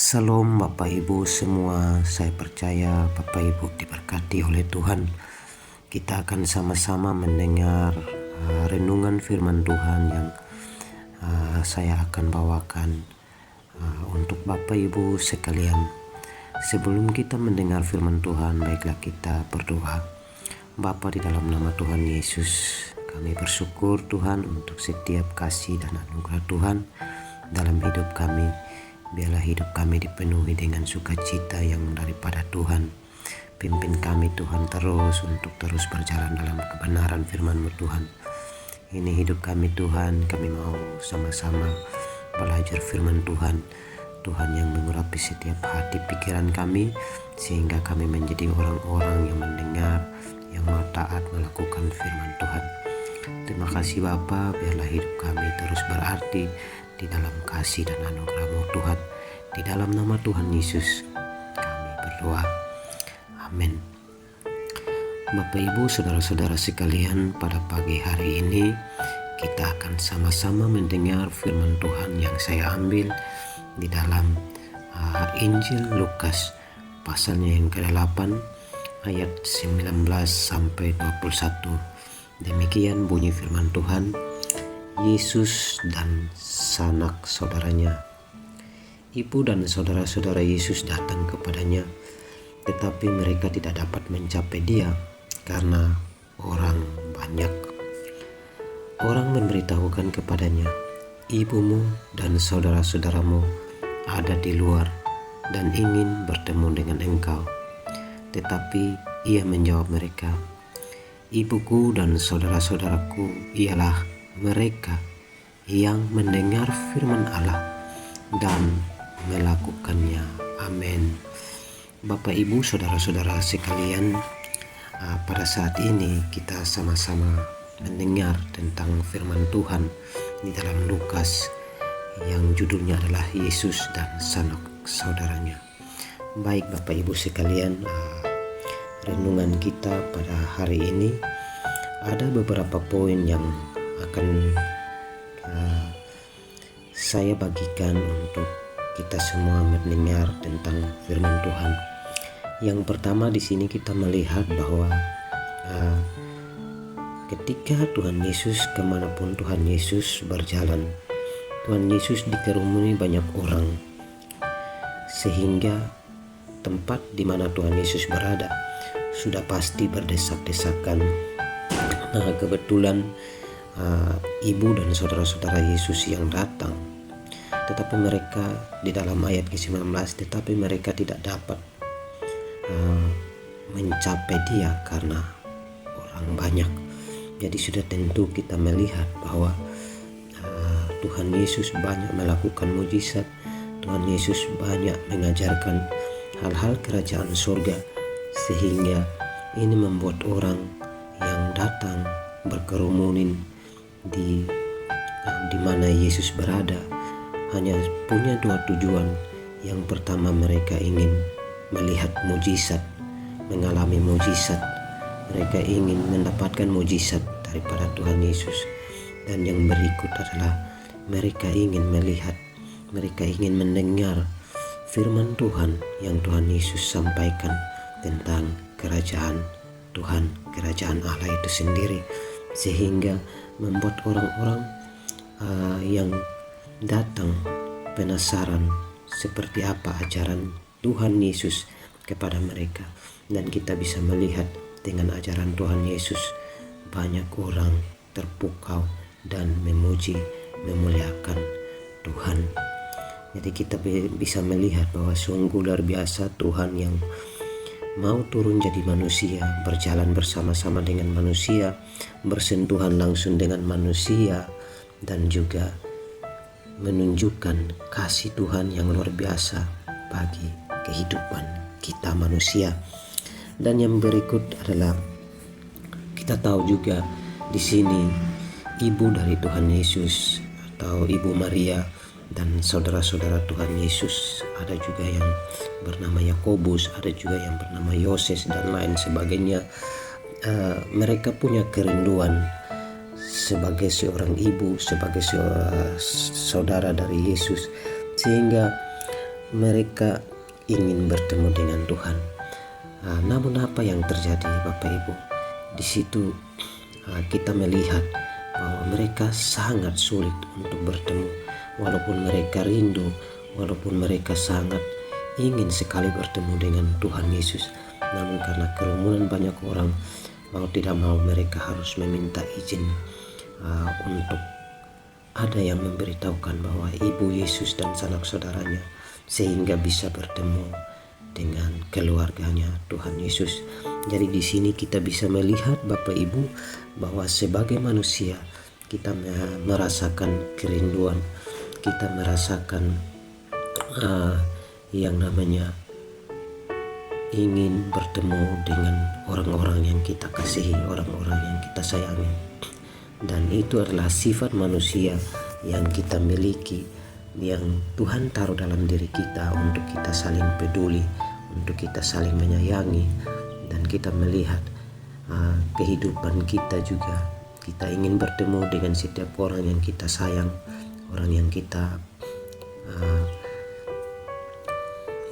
Salam Bapak Ibu semua, saya percaya Bapak Ibu diberkati oleh Tuhan. Kita akan sama-sama mendengar renungan firman Tuhan yang saya akan bawakan untuk Bapak Ibu sekalian. Sebelum kita mendengar firman Tuhan, baiklah kita berdoa. Bapa, di dalam nama Tuhan Yesus, kami bersyukur Tuhan untuk setiap kasih dan anugerah Tuhan dalam hidup kami. Biarlah hidup kami dipenuhi dengan sukacita yang daripada Tuhan. Pimpin kami Tuhan terus untuk terus berjalan dalam kebenaran firman-Mu Tuhan. Ini hidup kami Tuhan, kami mau sama-sama belajar firman Tuhan. Tuhan yang mengurapi setiap hati pikiran kami, sehingga kami menjadi orang-orang yang mendengar, yang mau taat melakukan firman Tuhan. Terima kasih Bapa, biarlah hidup kami terus berarti di dalam kasih dan anugerah-Mu Tuhan. Di dalam nama Tuhan Yesus kami berdoa. Amin. Bapak Ibu, saudara-saudara sekalian, pada pagi hari ini kita akan sama-sama mendengar firman Tuhan yang saya ambil di dalam Injil Lukas pasalnya yang ke-8 ayat 19 sampai 21. Demikian bunyi firman Tuhan. Yesus dan sanak saudaranya. Ibu dan saudara-saudara Yesus datang kepadanya, tetapi mereka tidak dapat mencapai dia karena orang banyak. Orang memberitahukan kepadanya, ibumu dan saudara-saudaramu ada di luar dan ingin bertemu dengan engkau. Tetapi ia menjawab mereka, ibuku dan saudara-saudaraku ialah mereka yang mendengar firman Allah dan melakukannya. Amin. Bapak Ibu saudara-saudara sekalian, pada saat ini kita sama-sama mendengar tentang firman Tuhan di dalam Lukas yang judulnya adalah Yesus dan sanak saudaranya. Baik Bapak Ibu sekalian, renungan kita pada hari ini ada beberapa poin yang akan saya bagikan untuk kita semua mendengar tentang firman Tuhan. Yang pertama di sini kita melihat bahwa ketika Tuhan Yesus, kemanapun Tuhan Yesus berjalan, Tuhan Yesus dikerumuni banyak orang, sehingga tempat di mana Tuhan Yesus berada sudah pasti berdesak-desakan. Kebetulan ibu dan saudara-saudara Yesus yang datang, tetapi mereka di dalam ayat ke-19, tetapi mereka tidak dapat mencapai dia karena orang banyak. Jadi sudah tentu kita melihat bahwa Tuhan Yesus banyak melakukan mujizat, Tuhan Yesus banyak mengajarkan hal-hal kerajaan surga, sehingga ini membuat orang yang datang berkerumunin di mana Yesus berada hanya punya dua tujuan. Yang pertama, mereka ingin melihat mujizat, mengalami mujizat. Mereka ingin mendapatkan mujizat daripada Tuhan Yesus. Dan yang berikut adalah mereka ingin melihat, mereka ingin mendengar firman Tuhan yang Tuhan Yesus sampaikan tentang kerajaan Tuhan, kerajaan Allah itu sendiri, sehingga membuat orang-orang yang datang penasaran seperti apa ajaran Tuhan Yesus kepada mereka. Dan kita bisa melihat dengan ajaran Tuhan Yesus banyak orang terpukau dan memuji, memuliakan Tuhan. Jadi kita bisa melihat bahwa sungguh luar biasa Tuhan yang mau turun jadi manusia, berjalan bersama-sama dengan manusia, bersentuhan langsung dengan manusia, dan juga menunjukkan kasih Tuhan yang luar biasa bagi kehidupan kita manusia. Dan yang berikut adalah kita tahu juga di sini ibu dari Tuhan Yesus atau Ibu Maria dan saudara-saudara Tuhan Yesus, ada juga yang bernama Yakobus, ada juga yang bernama Yoses dan lain sebagainya. Mereka punya kerinduan sebagai seorang ibu, sebagai saudara dari Yesus, sehingga mereka ingin bertemu dengan Tuhan. Namun apa yang terjadi Bapak Ibu? Di situ kita melihat bahwa mereka sangat sulit untuk bertemu. Walaupun mereka rindu, walaupun mereka sangat ingin sekali bertemu dengan Tuhan Yesus, namun karena kerumunan banyak orang, mau tidak mau mereka harus meminta izin untuk ada yang memberitahukan bahwa Ibu Yesus dan sanak saudaranya, sehingga bisa bertemu dengan keluarganya Tuhan Yesus. Jadi di sini kita bisa melihat Bapak Ibu bahwa sebagai manusia kita merasakan kerinduan, kita merasakan yang namanya ingin bertemu dengan orang-orang yang kita kasihi, orang-orang yang kita sayangi. Dan itu adalah sifat manusia yang kita miliki, yang Tuhan taruh dalam diri kita untuk kita saling peduli, untuk kita saling menyayangi. Dan kita melihat kehidupan kita juga, kita ingin bertemu dengan setiap orang yang kita sayang, orang yang kita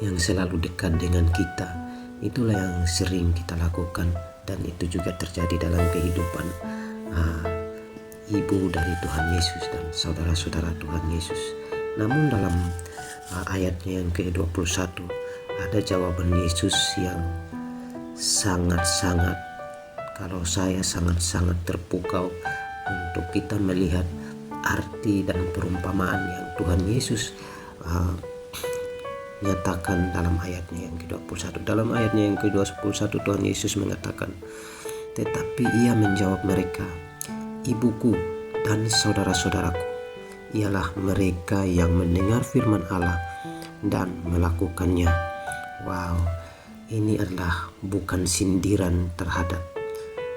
yang selalu dekat dengan kita. Itulah yang sering kita lakukan, dan itu juga terjadi dalam kehidupan ibu dari Tuhan Yesus dan saudara-saudara Tuhan Yesus. Namun dalam ayatnya yang ke-21 ada jawaban Yesus yang sangat-sangat, kalau saya sangat-sangat terpukau untuk kita melihat arti dan perumpamaan yang Tuhan Yesus nyatakan dalam ayatnya yang ke-21. Dalam ayatnya yang ke-21 Tuhan Yesus mengatakan, "Tetapi ia menjawab mereka, Ibuku dan saudara-saudaraku ialah mereka yang mendengar firman Allah dan melakukannya." Wow, ini adalah bukan sindiran terhadap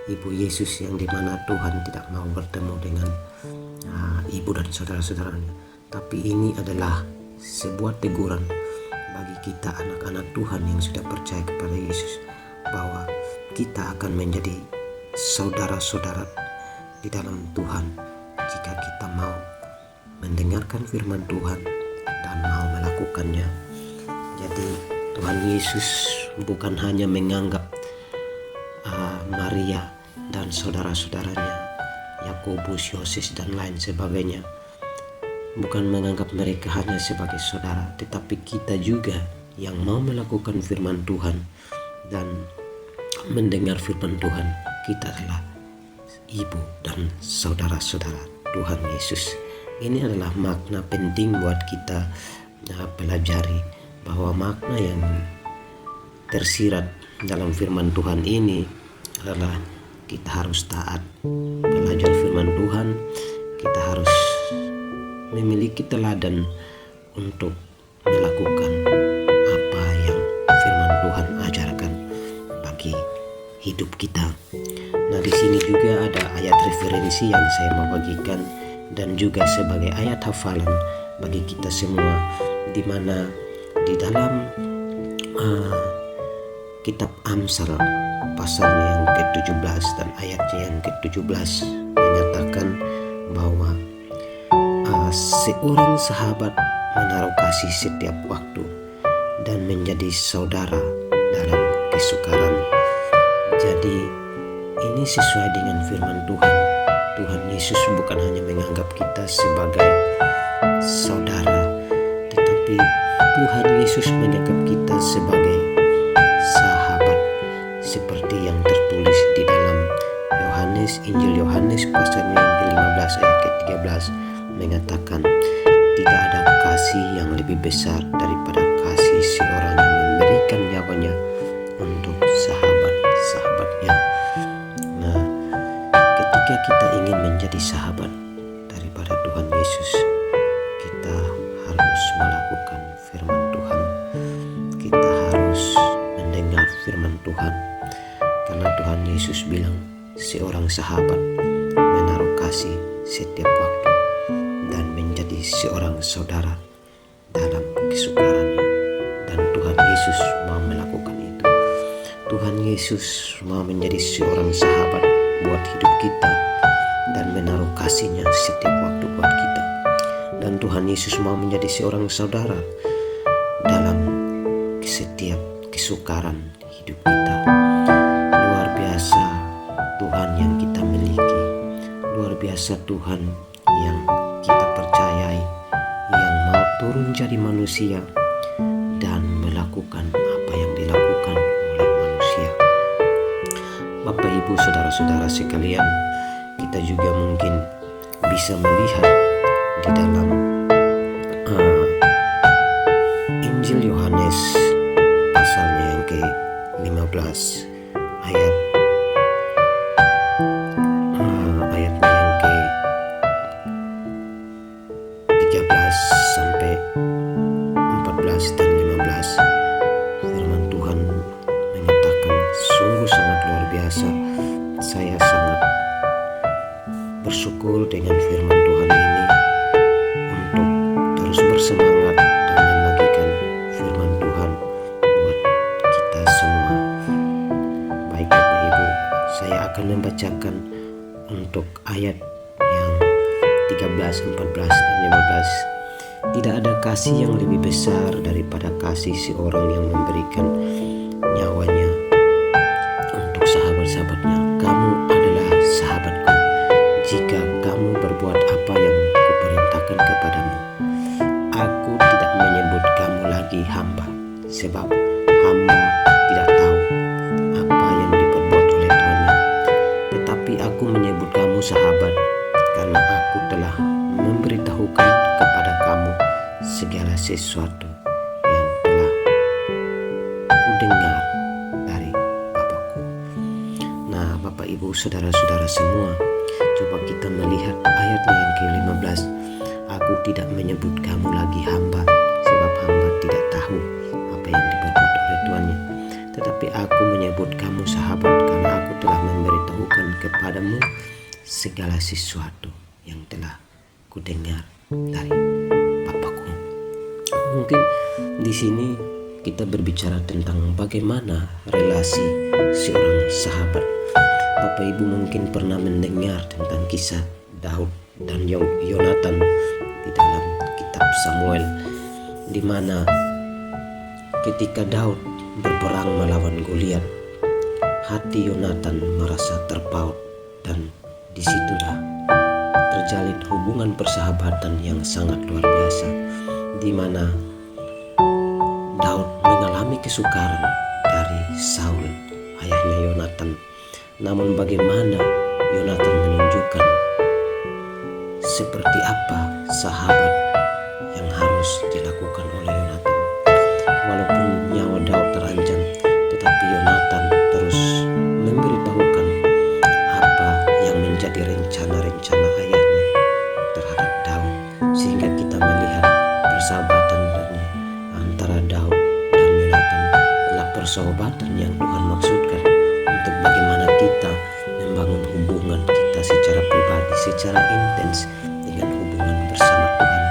Ibu Yesus yang dimana Tuhan tidak mau bertemu dengan ibu dan saudara-saudaranya, tapi ini adalah sebuah teguran bagi kita anak-anak Tuhan yang sudah percaya kepada Yesus, bahwa kita akan menjadi saudara-saudara di dalam Tuhan jika kita mau mendengarkan firman Tuhan dan mau melakukannya. Jadi Tuhan Yesus bukan hanya menganggap Maria dan saudara-saudaranya, Yakobus, Yoses dan lain sebagainya, bukan menganggap mereka hanya sebagai saudara, tetapi kita juga yang mau melakukan firman Tuhan dan mendengar firman Tuhan, kita adalah ibu dan saudara-saudara Tuhan Yesus. Ini adalah makna penting buat kita pelajari, bahwa makna yang tersirat dalam firman Tuhan ini adalah kita harus taat belajar firman Tuhan, kita harus memiliki teladan untuk melakukan apa yang firman Tuhan ajarkan bagi hidup kita. Nah, di sini juga ada ayat referensi yang saya mau bagikan dan juga sebagai ayat hafalan bagi kita semua, di mana di dalam kitab Amsal pasalnya yang ke-17 dan ayatnya yang ke-17 menyatakan bahwa seorang sahabat menaruh kasih setiap waktu dan menjadi saudara dalam kesukaran. Jadi ini sesuai dengan firman Tuhan. Tuhan Yesus bukan hanya menganggap kita sebagai saudara, tetapi Tuhan Yesus menganggap kita sebagai sahabat, seperti yang tertulis di dalam Injil Yohanes pasalnya yang ke-15 ayat ke-13 mengatakan, "Tidak ada kasih yang lebih besar daripada kasih seorang yang memberikan nyawanya untuk sahabat-sahabatnya." Nah, ketika kita ingin menjadi sahabat daripada Tuhan Yesus, kita harus melakukan firman Tuhan. Kita harus mendengar firman Tuhan, karena Tuhan Yesus bilang seorang sahabat menaruh kasih setiap waktu dan menjadi seorang saudara dalam kesukarannya. Dan Tuhan Yesus mau melakukan itu. Tuhan Yesus mau menjadi seorang sahabat buat hidup kita dan menaruh kasihnya setiap waktu buat kita. Dan Tuhan Yesus mau menjadi seorang saudara dalam setiap kesukaran hidup kita. Luar biasa Tuhan yang kita miliki, luar biasa Tuhan yang kita percayai, yang mau turun jadi manusia dan melakukan apa yang dilakukan oleh manusia. Bapak Ibu saudara-saudara sekalian, kita juga mungkin bisa melihat di dalam Injil Yohanes pasalnya yang ke-15 ayatnya yang ke-13 sampai 14 dan 15. Firman Tuhan menyatakan sungguh sangat luar biasa. Saya sangat bersyukur dengan firman Tuhan ini untuk terus bersemangat dan membagikan firman Tuhan buat kita semua. Baik Bapak Ibu, saya akan membacakan untuk ayat yang 13, 14, dan 15. Tidak ada kasih yang lebih besar daripada kasih seorang yang memberikan nyawanya untuk sahabat-sahabatnya. Kamu adalah sahabatku jika kamu berbuat apa yang kuperintahkan kepadamu. Aku tidak menyebut kamu lagi hamba, sebab hamba tidak tahu apa yang diperbuat oleh tuannya. Tetapi aku menyebut kamu sahabat, karena aku telah memberitahukan kepada kamu segala sesuatu yang telah kudengar dari Bapakku. Nah, Bapak Ibu saudara-saudara semua, coba kita melihat ayatnya yang ke-15. Aku tidak menyebut kamu lagi hamba, sebab hamba tidak tahu apa yang diperbuat oleh tuannya. Tetapi aku menyebut kamu sahabat, karena aku telah memberitahukan kepadamu segala sesuatu yang telah kudengar dari Bapakku. Mungkin di sini kita berbicara tentang bagaimana relasi seorang sahabat. Bapak Ibu mungkin pernah mendengar tentang kisah Daud dan Yonatan di dalam kitab Samuel, di mana ketika Daud berperang melawan Goliat, hati Yonatan merasa terpaut, dan disitulah terjalin hubungan persahabatan yang sangat luar biasa, di mana Daud mengalami kesukaran dari Saul, ayahnya Yonatan. Namun bagaimana Yonatan menunjukkan seperti apa sahabat yang harus dilakukan oleh Yonatan. Walaupun nyawa Daud terancam, tetapi Yonatan terus memberitahukan apa yang menjadi rencana-rencana ayahnya terhadap Daud, sehingga kita melihat persahabatan antara Daud dan Yonatan adalah persahabatan yang Tuhan maksudkan untuk bagaimana kita membangun hubungan kita secara pribadi, secara intens dengan hubungan bersama Tuhan.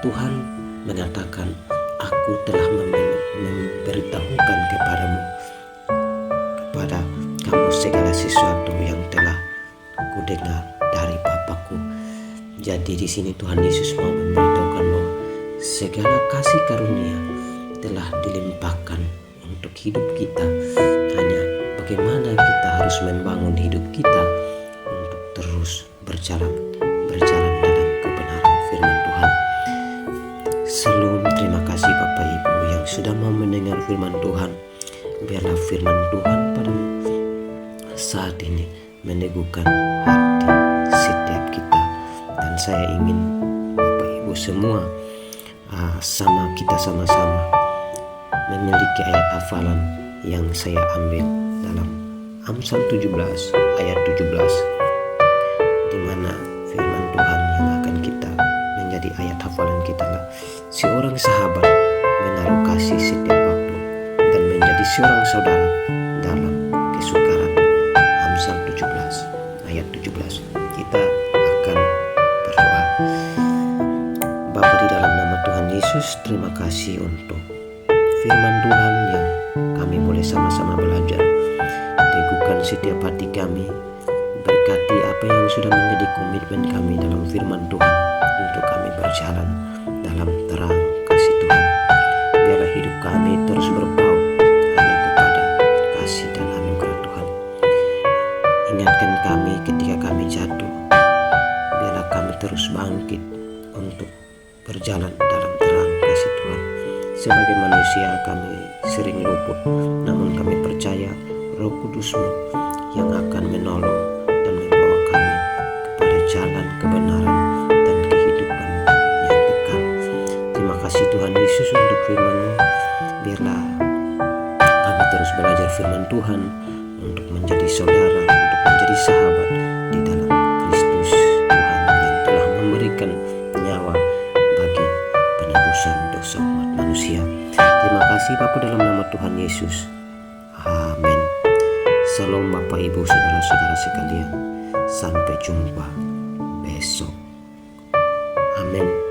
Tuhan mengatakan, aku telah memberitahukan kepada kamu segala sesuatu yang telah kudengar dari Bapakku. Jadi di sini Tuhan Yesus mau memberitahukan bahwa segala kasih karunia telah dilimpahkan untuk hidup kita. Hanya bagaimana kita harus membangun hidup kita untuk terus berjalan dalam kebenaran firman Tuhan. Shalom, terima kasih Bapak Ibu yang sudah mau mendengar firman Tuhan. Biarlah firman Tuhan pada saat ini meneguhkan hati setiap kita. Dan saya ingin Bapak Ibu semua kita sama-sama memiliki ayat hafalan yang saya ambil dalam Amsal 17 ayat 17, di mana firman Tuhan yang akan kita menjadi ayat hafalan kita lah. Seorang sahabat menaruh kasih setiap waktu dan menjadi seorang saudara dalam kesukaran. Amsal 17 ayat 17. Kita akan berdoa. Bapa, di dalam nama Tuhan Yesus, terima kasih untuk firman Tuhan yang kami boleh sama-sama belajar. Teguhkan setiap hati kami, berkati apa yang sudah menjadi komitmen kami dalam firman Tuhan untuk kami berjalan dalam terang kasih Tuhan. Sebagai manusia kami sering luput, namun kami percaya Roh Kudus-Mu yang akan menolong dan membawa kami kepada jalan kebenaran dan kehidupan yang kekal. Terima kasih Tuhan Yesus untuk firman-Mu. Biarlah kami terus belajar firman Tuhan untuk menjadi saudara, untuk menjadi sahabat di dalam Kristus Tuhan yang telah memberikan nyawa bagi penebusan dosa umat manusia. Terima kasih Bapa dalam nama Tuhan Yesus. Amin. Salam Bapak Ibu saudara-saudara sekalian. Sampai jumpa besok. Amin.